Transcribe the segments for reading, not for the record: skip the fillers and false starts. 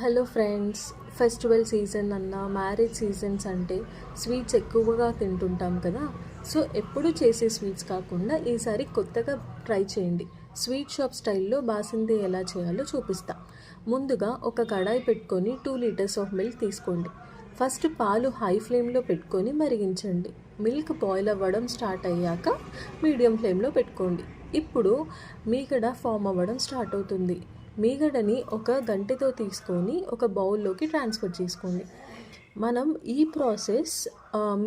Hello friends, festival season అన్నా marriage seasons అంటే sweets ఎక్కువగా తింటుంటాం కదా. సో ఎప్పుడు చేసే స్వీట్స్ కాకుండా ఈసారి కొత్తగా ట్రై చేయండి. స్వీట్ షాప్ స్టైల్లో బాసంతి ఎలా చేయాలో చూపిస్తా. ముందుగా ఒక కడాయి పెట్టుకొని 2 లీటర్స్ ఆఫ్ మిల్క్ తీసుకోండి. ఫస్ట్ పాలు హై ఫ్లేమ్లో పెట్టుకొని మరిగించండి. మిల్క్ బాయిల్ అవ్వడం స్టార్ట్ అయ్యాక మీడియం ఫ్లేమ్లో పెట్టుకోండి. ఇప్పుడు మీగడ ఫామ్ అవ్వడం స్టార్ట్ అవుతుంది. మీగడని ఒక గంటెతో తీసుకొని ఒక బౌల్లోకి ట్రాన్స్ఫర్ చేసుకోండి. మనం ఈ ప్రాసెస్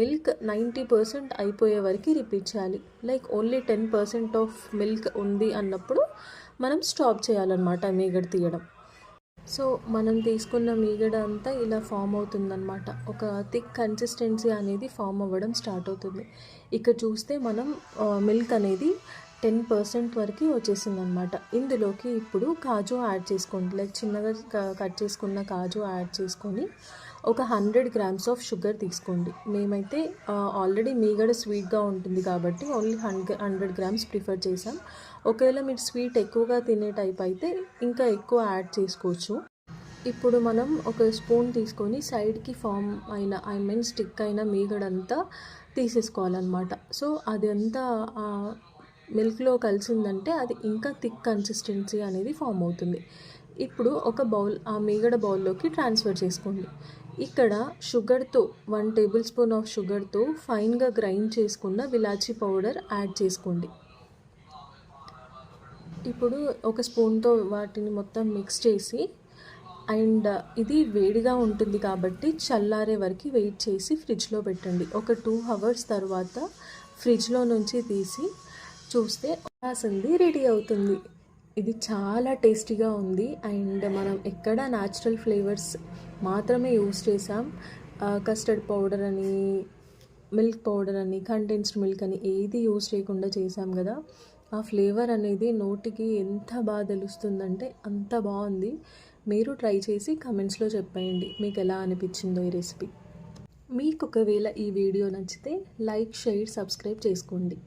మిల్క్ 90% అయిపోయే వరకు రిపీట్ చేయాలి. లైక్ ఓన్లీ 10% ఆఫ్ మిల్క్ ఉంది అన్నప్పుడు మనం స్టాప్ చేయాలన్నమాట మీగడ తీయడం. సో మనం తీసుకున్న మీగడ అంతా ఇలా ఫామ్ అవుతుందన్నమాట. ఒక థిక్ కన్సిస్టెన్సీ అనేది ఫామ్ అవ్వడం స్టార్ట్ అవుతుంది. ఇక్కడ చూస్తే మనం మిల్క్ అనేది 10% వరకు వచ్చేసిందనమాట. ఇందులోకి ఇప్పుడు కాజు యాడ్ చేసుకోండి. లైక్ చిన్నగా కట్ చేసుకున్న కాజు యాడ్ చేసుకొని ఒక 100 గ్రామ్స్ ఆఫ్ షుగర్ తీసుకోండి. మేమైతే ఆల్రెడీ మీగడ స్వీట్గా ఉంటుంది కాబట్టి ఓన్లీ 100 గ్రామ్స్ ప్రిఫర్ చేసాం. ఒకవేళ మీరు స్వీట్ ఎక్కువగా తినే టైప్ అయితే ఇంకా ఎక్కువ యాడ్ చేసుకోవచ్చు. ఇప్పుడు మనం ఒక స్పూన్ తీసుకొని సైడ్కి ఫామ్ అయిన స్టిక్ అయిన మీగడంతా తీసేసుకోవాలన్నమాట. సో అది అంతా మిల్క్లో కలిసిందంటే అది ఇంకా థిక్ కన్సిస్టెన్సీ అనేది ఫామ్ అవుతుంది. ఇప్పుడు ఒక బౌల్ ఆ మీగడ బౌల్లోకి ట్రాన్స్ఫర్ చేసుకోండి. ఇక్కడ షుగర్తో 1 టేబుల్ స్పూన్ ఆఫ్ షుగర్తో ఫైన్గా గ్రైండ్ చేసుకున్న విలాచీ పౌడర్ యాడ్ చేసుకోండి. ఇప్పుడు ఒక స్పూన్తో వాటిని మొత్తం మిక్స్ చేసి అండ్ ఇది వేడిగా ఉంటుంది కాబట్టి చల్లారే వరకు వెయిట్ చేసి ఫ్రిడ్జ్లో పెట్టండి. ఒక 2 అవర్స్ తర్వాత ఫ్రిడ్జ్లో నుంచి తీసి చూస్తే బాసంతి రెడీ అవుతుంది. ఇది చాలా టేస్టీగా ఉంది అండ్ మనం ఎక్కడ న్యాచురల్ ఫ్లేవర్స్ మాత్రమే యూస్ చేసాం. కస్టర్డ్ పౌడర్ అని, మిల్క్ పౌడర్ అని, కండెన్స్డ్ మిల్క్ అని ఏది యూస్ చేయకుండా చేసాం కదా. ఆ ఫ్లేవర్ అనేది నోటికి ఎంత బాగా తెలుస్తుందంటే అంత బాగుంది. మీరు ట్రై చేసి కమెంట్స్లో చెప్పేయండి మీకు ఎలా అనిపించిందో ఈ రెసిపీ. మీకు ఒకవేళ ఈ వీడియో నచ్చితే లైక్, షేర్, సబ్స్క్రైబ్ చేసుకోండి.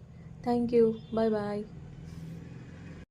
Thank you. Bye bye.